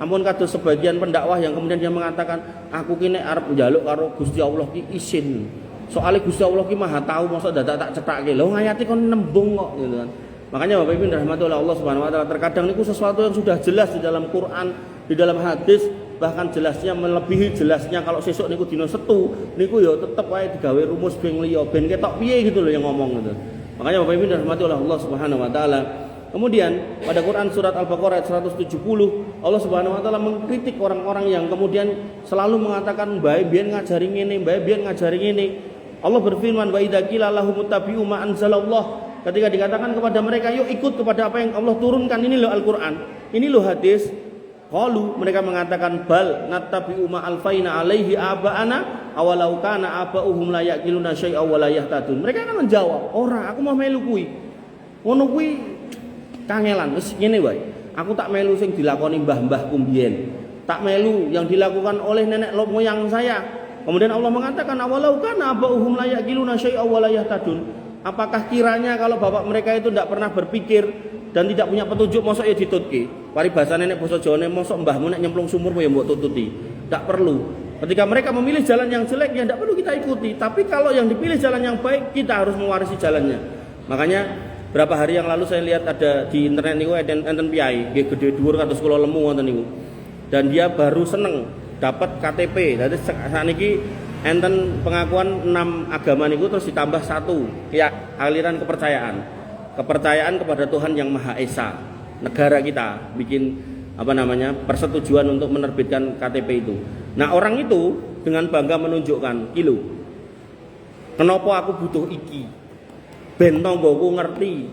Ampun kados sebagian pendakwah yang kemudian dia mengatakan, aku kini arep njaluk karo Gusti Allah ki izin. Soalnya Gusti Allah ki maha tahu, mosok dadak tak cethake. Lho ngayati kon nembung kok gitu kan. Makanya Bapak Ibu dirahmati oleh Allah Subhanahu wa taala, terkadang niku sesuatu yang sudah jelas di dalam Quran, di dalam hadis, bahkan jelasnya melebihi jelasnya. Kalau sesuk niku dina Setu niku ya tetep wae digawe rumus ben liya ben ketok piye gitu loh yang ngomong gitu. Makanya Bapak Ibu dirahmati oleh Allah Subhanahu wa taala. Kemudian pada Quran surat Al-Baqarah ayat 170 Allah Subhanahu wa taala mengkritik orang-orang yang kemudian selalu mengatakan bae biyen ngajari ngene, bae biyen ngajari ngene. Allah berfirman, wa idza qila lahum muttabi'u ma anzalallah. Ketika dikatakan kepada mereka, yuk ikut kepada apa yang Allah turunkan, ini loh Al-Quran, ini loh hadis. Qalu, mereka mengatakan, bal nattabi'u ma alfaina alaihi aba'ana awalau kana aba'uhum la yaqiluna syai'a wa la yahtadun. Mereka akan menjawab, ora, aku mau melu kuwi. Ngono kuwi kangelan, wis ngene wae. Aku tak melu sing dilakoni mbah-mbahku mbiyen. Tak melu yang dilakukan oleh nenek moyang saya. Kemudian Allah mengatakan awalau kana abauhum la yaqiluna syai'a wa la yahtadun. Apakah kiranya kalau bapak mereka itu tidak pernah berpikir dan tidak punya petunjuk mosok ya ditutke. Paribasane nek basa Jawane mosok mbahmu nek nyemplung sumur ya mbok tututi. Tidak perlu. Ketika mereka memilih jalan yang jelek ya tidak perlu kita ikuti. Tapi kalau yang dipilih jalan yang baik kita harus mewarisi jalannya. Makanya berapa hari yang lalu saya lihat ada di internet niku enten piyai nggih gedhe dhuwur kados kula lemu wonten niku. Dan dia baru seneng dapat KTP. Jadi sakniki enten pengakuan 6 agama niku terus ditambah 1 ya aliran kepercayaan. Kepercayaan kepada Tuhan yang Maha Esa. Negara kita bikin persetujuan untuk menerbitkan KTP itu. Nah, orang itu dengan bangga menunjukkan, "Kilo. Kenapa aku butuh iki? Ben tanggoku ngerti.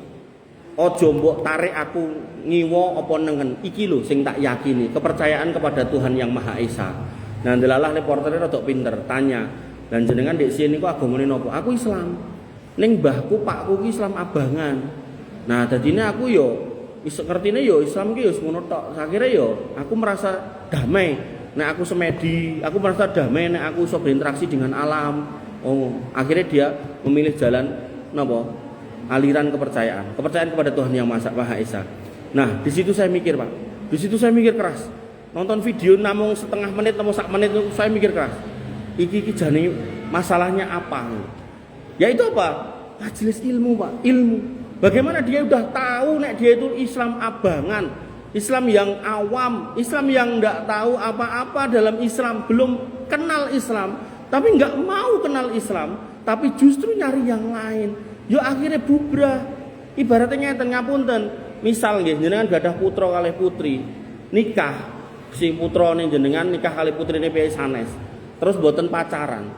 Ojo mbok tarik aku ngiwa apa nengen. Iki lho sing tak yakini, kepercayaan kepada Tuhan yang Maha Esa." Nah, delalah reporternya rada pinter, tanya, "Dan jenengan ndek sini kok agamane napa?" "Aku Islam." "Ning mbahku pakku ki Islam abangan." Nah, dadine aku yo iso ngertine yo Islam ki yo ngono tok. Akhire yo aku merasa damai. Nek aku semedi, aku merasa damai nek aku iso berinteraksi dengan alam. Oh, akhirnya dia memilih jalan napa? Aliran kepercayaan kepada Tuhan yang Maha Esa. Nah, di situ saya mikir, Pak. Di situ saya mikir keras. Nonton video namung setengah menit atau sak menit itu saya mikir keras. Iki jane masalahnya apa? Ya itu apa? Majelis ilmu, Pak. Ilmu. Bagaimana dia udah tahu nek dia itu Islam abangan, Islam yang awam, Islam yang enggak tahu apa-apa dalam Islam, belum kenal Islam, tapi enggak mau kenal Islam, tapi justru nyari yang lain. Yo akhirnya bubrah. Ibaratnya ngeten ngapunten, misal nggih jenengan gadah putra kalih putri, nikah si putrane jenengan nikah kalih putrine piye sanes. Terus boten pacaran.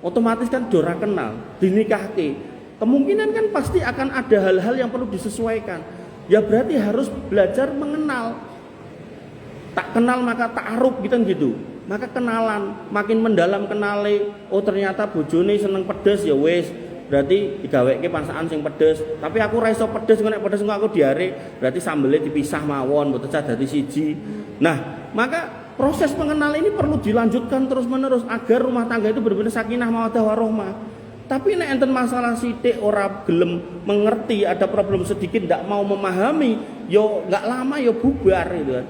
Otomatis kan ora kenal, dinikahke. Kemungkinan kan pasti akan ada hal-hal yang perlu disesuaikan. Ya berarti harus belajar mengenal. Tak kenal maka ta'aruf gitu. Maka kenalan, makin mendalam kenale. Oh ternyata bojone seneng pedes ya wis. Berarti digaweke masakan sing pedes. Tapi aku ra iso pedes, nek pedes aku diare, berarti sambelnya dipisah mawon, mboten dadi siji. Nah, maka proses mengenal ini perlu dilanjutkan terus-menerus agar rumah tangga itu benar-benar sakinah mawaddah warahmah. Tapi nek enten masalah sithik ora gelem mengerti, ada problem sedikit ndak mau memahami, yo enggak lama yo bubar gitu kan.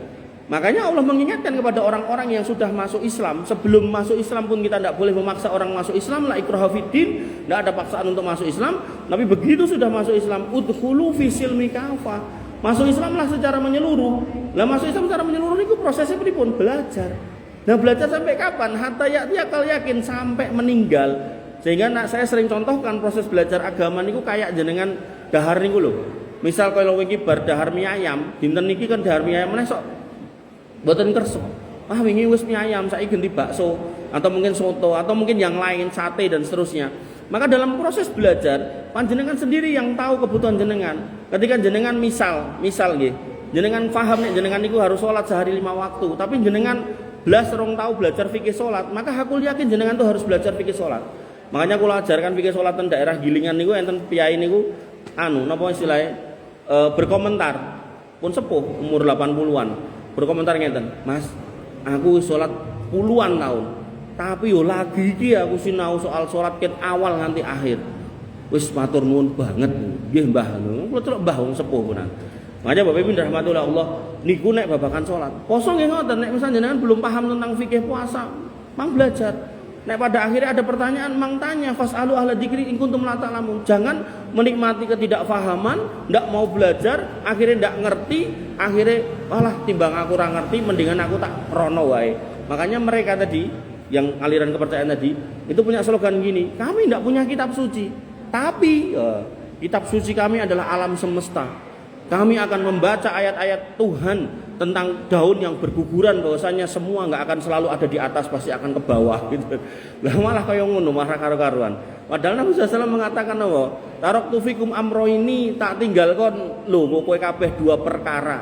Makanya Allah mengingatkan kepada orang-orang yang sudah masuk Islam, sebelum masuk Islam pun kita tidak boleh memaksa orang masuk Islam, la ikraha fiddin, tidak ada paksaan untuk masuk Islam. Tapi begitu sudah masuk Islam, udkhulu fi silmi kafah. Masuk Islamlah secara menyeluruh. Lah masuk Islam secara menyeluruh itu prosesnya pripun? Belajar. Nah, belajar sampai kapan? Hatta akal yakin sampai meninggal. Sehingga saya sering contohkan proses belajar agama niku kayak jenengan dahar niku lho. Misal kalau wingi bar dahar mie ayam, dinten niki kan dahar mie ayam meneh sok mboten kersa. Ah wingi wis mie ayam, saiki ganti bakso atau mungkin soto atau mungkin yang lain, sate dan seterusnya. Maka dalam proses belajar, panjenengan sendiri yang tahu kebutuhan jenengan. Ketika jenengan misal nggih, jenengan paham nek jenengan niku harus sholat sehari 5 waktu, tapi jenengan belas rong tahu belajar fikih sholat, maka aku yakin jenengan tuh harus belajar fikih sholat. Makanya kula ajarkan fikih sholat di daerah Gilingan niku enten piyai niku napa istilahnya berkomentar pun sepuh umur 80-an. Berkomentar ngeten, "Mas, aku sholat puluhan tahun, tapi yo lagi iki aku sinau soal sholat ket awal nganti akhir. Wis matur nuwun banget." Nggih Mbah, kula celuk Mbah wong sepuh punan. Makanya Bapak Ibu rahmatullah Allah, niku nek babakan sholat, poso nggih ngoten, nek misalnya jenengan belum paham tentang fikih puasa, mang belajar. Nek pada akhirnya ada pertanyaan, mang tanya, fasalu ahla dzikri in kuntum la ta'lamun. Jangan menikmati ketidakfahaman, ndak mau belajar, akhirnya ndak ngerti, akhirnya walah timbang aku ora ngerti, mendingan aku tak rono wae. Makanya mereka tadi yang aliran kepercayaan tadi itu punya slogan gini, kami ndak punya kitab suci, tapi kitab suci kami adalah alam semesta. Kami akan membaca ayat-ayat Tuhan tentang daun yang berguguran, bahwasanya semua nggak akan selalu ada di atas, pasti akan ke bawah gitu. Lah malah kaya ngono, marah karo-karuan. Padahal Nabi SAW mengatakan apa? Taraktu fikum amro ini, tak tinggalkan lho kowe kabeh 2 perkara.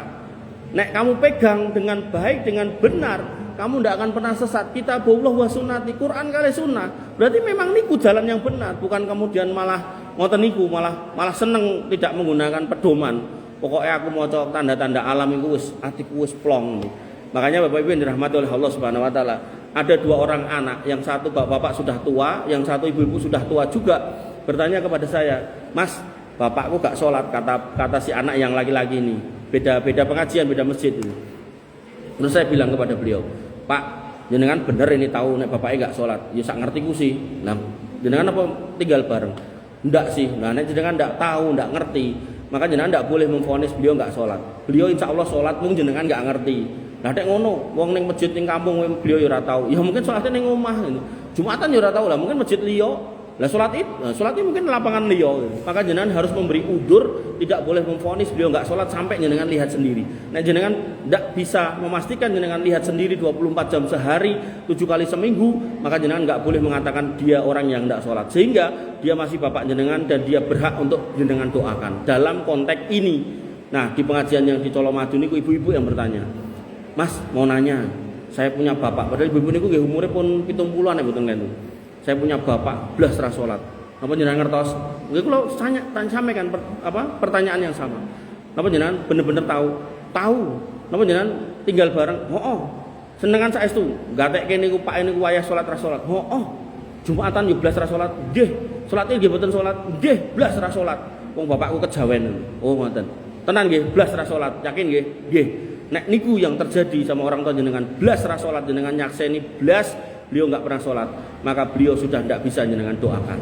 Nek kamu pegang dengan baik, dengan benar, kamu tidak akan pernah sesat. Kitabullah wa sunnati, Quran kali sunnah. Berarti memang niku jalan yang benar, bukan kemudian malah ngoten niku, malah seneng tidak menggunakan pedoman. Pokoknya aku mau tanda-tanda alam itu atiku wis plong. Makanya Bapak Ibu yang dirahmati oleh Allah Subhanahu wa taala, ada 2 orang anak, yang satu bapak sudah tua, yang satu ibu-ibu sudah tua juga, bertanya kepada saya, Mas, bapakku gak sholat, kata si anak yang laki-laki ini, beda pengajian, beda masjid ini. Terus saya bilang kepada beliau, Pak, jenengan bener ini tahu nek bapaknya gak sholat, ya sak ngerti ku sih, nah jenengan apa tinggal bareng? Ndak sih, nah nek jenengan ndak tahu, ndak ngerti, maka jenengan ndak boleh memvonis beliau gak sholat. Beliau insya Allah sholat, mungkin jenengan gak ngerti. Lah nek ngono, wong ning masjid ning kampung beliau ya ora tahu. Ya mungkin salatnya ning omah. Jumatan ya ora tahu lah, mungkin masjid liya. Lah salatnya mungkin lapangan liya. Maka jenengan harus memberi udzur, tidak boleh memvonis beliau enggak salat sampai jenengan lihat sendiri. Nek jenengan ndak bisa memastikan jenengan lihat sendiri 24 jam sehari, 7 kali seminggu, maka jenengan enggak boleh mengatakan dia orang yang enggak salat. Sehingga dia masih bapak jenengan dan dia berhak untuk jenengan doakan. Dalam konteks ini. Nah, di pengajian yang di Colomadu niku ibu-ibu yang bertanya, Mas, mau nanya, saya punya bapak, padahal ibu-ibu niku nggih umure pun 70-an ya mboten niku. Saya punya bapak blas ra salat. Napa jenengan ngertos? Nggih kula sampaikan pertanyaan yang sama. Napa jenengan bener-bener tahu? Tahu. Napa jenengan tinggal bareng? Hooh. Senengan saestu, gatekke niku Pak niku wayah salat ra salat. Hooh. Jumatan yo blas ra salat. Nggih. Salate nggih mboten salat. Nggih, blas ra salat. Wong bapakku kejawen. Oh, ngoten. Tenan nggih, blas ra salat. Yakin nggih? Nggih. Nek niku yang terjadi sama orang tua jenengan, blas ra salat, jenengan nyakseni blas beliau enggak pernah salat, maka beliau sudah tidak bisa jenengan doakan.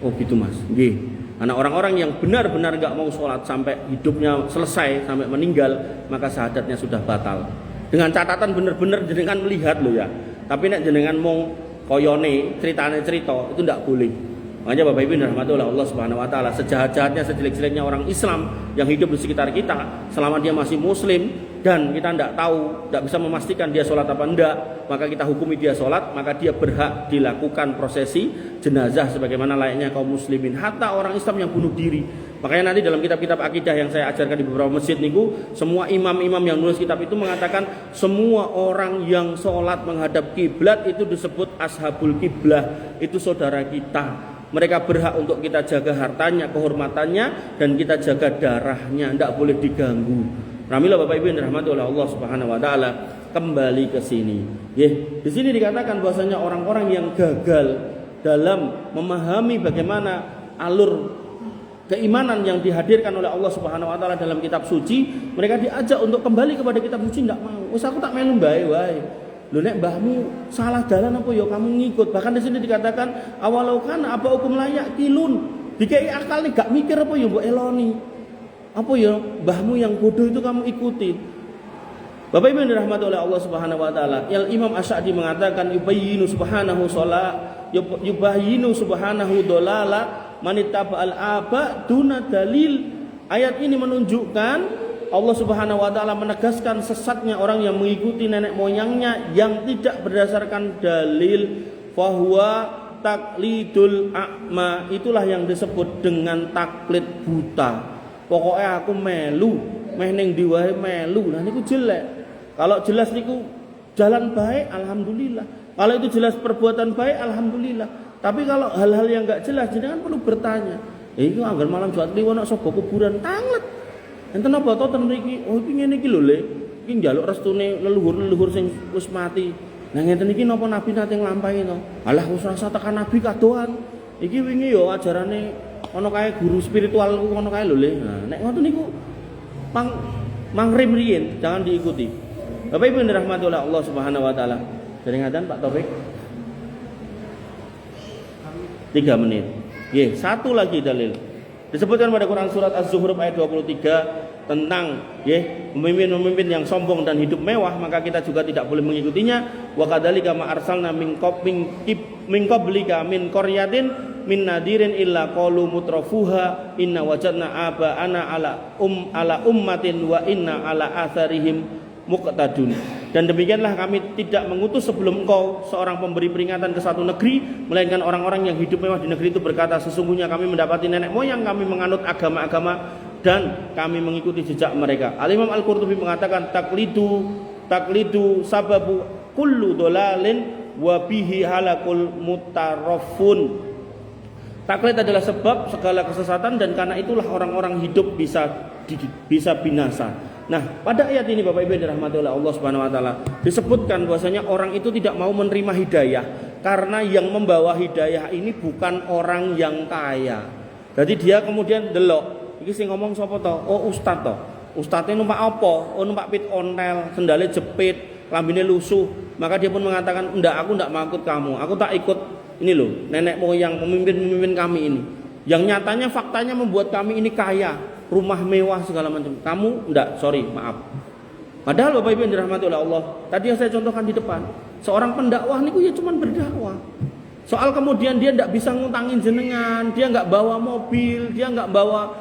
Oh gitu Mas. Nggih. Karena orang-orang yang benar-benar enggak mau salat sampai hidupnya selesai, sampai meninggal, maka syahadatnya sudah batal. Dengan catatan benar-benar jenengan melihat loh ya. Tapi nek jenengan mau koyone, ceritane cerita, itu enggak boleh. Makanya Bapak Ibu dirahmati oleh Allah Subhanahu wa taala, sejahat-jahatnya, sejelek-jeleknya orang Islam yang hidup di sekitar kita, selama dia masih muslim dan kita tidak tahu, tidak bisa memastikan dia sholat apa enggak, maka kita hukumi dia sholat, maka dia berhak dilakukan prosesi jenazah sebagaimana layaknya kaum muslimin. Hatta orang Islam yang bunuh diri. Makanya nanti dalam kitab-kitab akidah yang saya ajarkan di beberapa masjid niku, semua imam-imam yang nulis kitab itu mengatakan semua orang yang sholat menghadap kiblat itu disebut ashabul kiblah, itu saudara kita. Mereka berhak untuk kita jaga hartanya, kehormatannya, dan kita jaga darahnya, tidak boleh diganggu. Alhamdulillah Bapak Ibu yang dirahmati oleh Allah Subhanahu wa taala, kembali ke sini. Di sini dikatakan bahwasanya orang-orang yang gagal dalam memahami bagaimana alur keimanan yang dihadirkan oleh Allah Subhanahu wa taala dalam kitab suci, mereka diajak untuk kembali kepada kitab suci, tidak mau. Wis aku tak melu bae wae. Lho nek mbahmu salah dalan apa ya kamu ngikut. Bahkan di sini dikatakan awalau kana apa hukum layak kilun. Dikei akal nih gak mikir apa ya mbok eloni. Apa ya mbahmu yang bodoh itu kamu ikuti. Bapak Ibu yang dirahmati oleh Allah Subhanahu wa taala, Imam Asy'adi mengatakan yubayyinu subhanahu dolala manittaba'al aba duna dalil. Ayat ini menunjukkan Allah Subhanahu wa taala menegaskan sesatnya orang yang mengikuti nenek moyangnya yang tidak berdasarkan dalil, fahuwa taklidul a'ma. Itulah yang disebut dengan taklid buta. Pokoknya aku melu, meh ning ndi wae melu. Lah niku jelek. Kalau jelas niku jalan baik, alhamdulillah. Kalau itu jelas perbuatan baik, alhamdulillah. Tapi kalau hal-hal yang enggak jelas, jenengan perlu bertanya. Iku anggar malam Jumat kliwon ana sapa kuburan tanglet. Enten apa to ten mriki? Oh iki ngene iki lho, Le. Iki njaluk restune leluhur-leluhur sing wis mati. Nah ngenten iki napa nabi nate nglampahi to? Alah wis rasa tekan nabi kadoan. Iki wingi yo ajarane ana kae guru spiritualku ngono kae lho, Le. Nah nek ngoten niku mangrim riyin, jangan diikuti. Bapak Ibu yang dirahmati oleh Allah Subhanahu wa taala. Dari ngadan Pak Taufik. 3 menit. Nggih, satu lagi dalil. Disebutkan pada Quran surat Az-Zukhruf ayat 23 tentang pemimpin-pemimpin yang sombong dan hidup mewah, maka kita juga tidak boleh mengikutinya. Wa kadzalika ma arsalna min qablika min qaryatin min nadirin illa qalu mutrafuha inna wajadna aba'ana ala ummatin wa inna ala atharihim muqtadun. Dan demikianlah kami tidak mengutus sebelum engkau seorang pemberi peringatan ke satu negeri, melainkan orang-orang yang hidup mewah di negeri itu berkata, sesungguhnya kami mendapati nenek moyang kami menganut agama-agama dan kami mengikuti jejak mereka. Al-Imam Al-Qurtubi mengatakan taklidu sababu kullu dolalin wa bihi halakul mutarafun. Taklid adalah sebab segala kesesatan dan karena itulah orang-orang hidup bisa binasa. Nah, pada ayat ini Bapak Ibu yang dirahmati oleh Allah Subhanahu wa taala, disebutkan bahwasanya orang itu tidak mau menerima hidayah karena yang membawa hidayah ini bukan orang yang kaya. Jadi dia kemudian delok, iki sing ngomong sapa to? Oh, ustaz to. Ustaznya numpak apa? Oh, numpak pit ontel, sendalnya jepit, lambine lusuh. Maka dia pun mengatakan, "Enggak, aku enggak mau ikut kamu. Aku tak ikut ini loh, nenek moyang pemimpin-pemimpin kami ini. Yang nyatanya faktanya membuat kami ini kaya, rumah mewah segala macam. Kamu enggak, sorry, maaf." Padahal Bapak Ibu yang dirahmati oleh Allah, tadi yang saya contohkan di depan, seorang pendakwah niku ya cuman berdakwah. Soal kemudian dia enggak bisa ngutangin jenengan, dia enggak bawa mobil, dia enggak bawa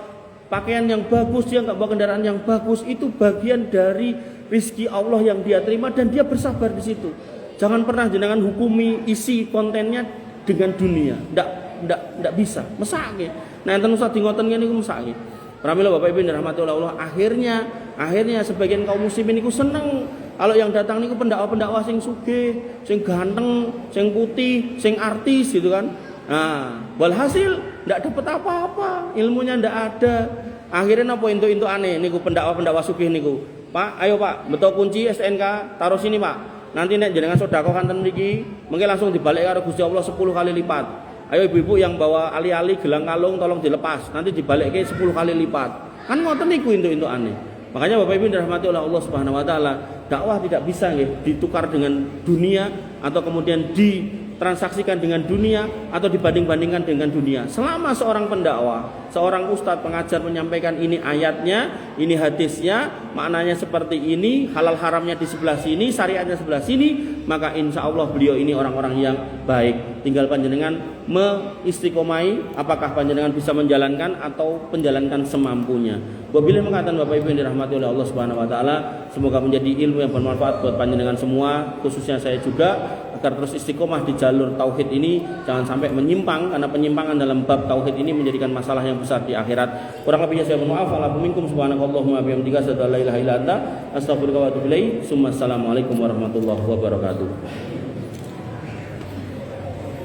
pakaian yang bagus, dia enggak bawa kendaraan yang bagus, itu bagian dari rizki Allah yang dia terima dan dia bersabar di situ. Jangan pernah jenengan hukumi isi kontennya dengan dunia. Ndak bisa. Mesake. Nah, enten usah di ngoten ngene iku mesake. Pramila Bapak Ibu dirahmati oleh Allah, akhirnya sebagian kaum muslimin niku seneng kalau yang datang niku pendakwa-pendakwa sing sugih, sing ganteng, sing putih, sing artis gitu kan. Nah, walhasil ndak dapat apa-apa, ilmunya ndak ada. Akhirnya napa entuk-entukane niku pendakwa-pendakwa sugih niku. Pak, ayo Pak, betul kunci STNK, taruh sini Pak. Nanti nek jenengan sedekah kanten mriki, mungkin langsung dibalik karo Gusti Allah 10 kali lipat. Ayo ibu-ibu yang bawa ali-ali gelang kalung tolong dilepas, nanti dibalikke 10 kali lipat. Kan ngoten niku entuk-entukane. Makanya Bapak Ibu dirahmati oleh Allah Subhanahu wa taala, dakwah tidak bisa nggih ditukar dengan dunia atau kemudian ditransaksikan dengan dunia atau dibanding-bandingkan dengan dunia. Selama seorang pendakwa, seorang ustadz pengajar menyampaikan ini ayatnya, ini hadisnya, maknanya seperti ini, halal haramnya di sebelah sini, syariatnya sebelah sini, maka insya Allah beliau ini orang-orang yang baik. Tinggal panjenengan mengistiqomai apakah panjenengan bisa menjalankan atau menjalankan semampunya. Wabillahi mengatakan Bapak Ibu yang dirahmati oleh Allah Subhanahu wa taala, semoga menjadi ilmu yang bermanfaat buat panjenengan semua, khususnya saya juga, agar terus istiqomah di jalur tauhid ini, jangan sampai menyimpang, karena penyimpangan dalam bab tauhid ini menjadikan masalah yang besar di akhirat. Kurang lebihnya saya mohon maaf. Wa'alaikum subhanakallahumma bihamdika asyhadu an la ilaha illa anta astaghfiruka wa atubu ilaik. Assalamualaikum warahmatullahi wabarakatuh.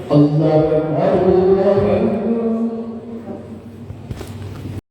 Allahu Akbar.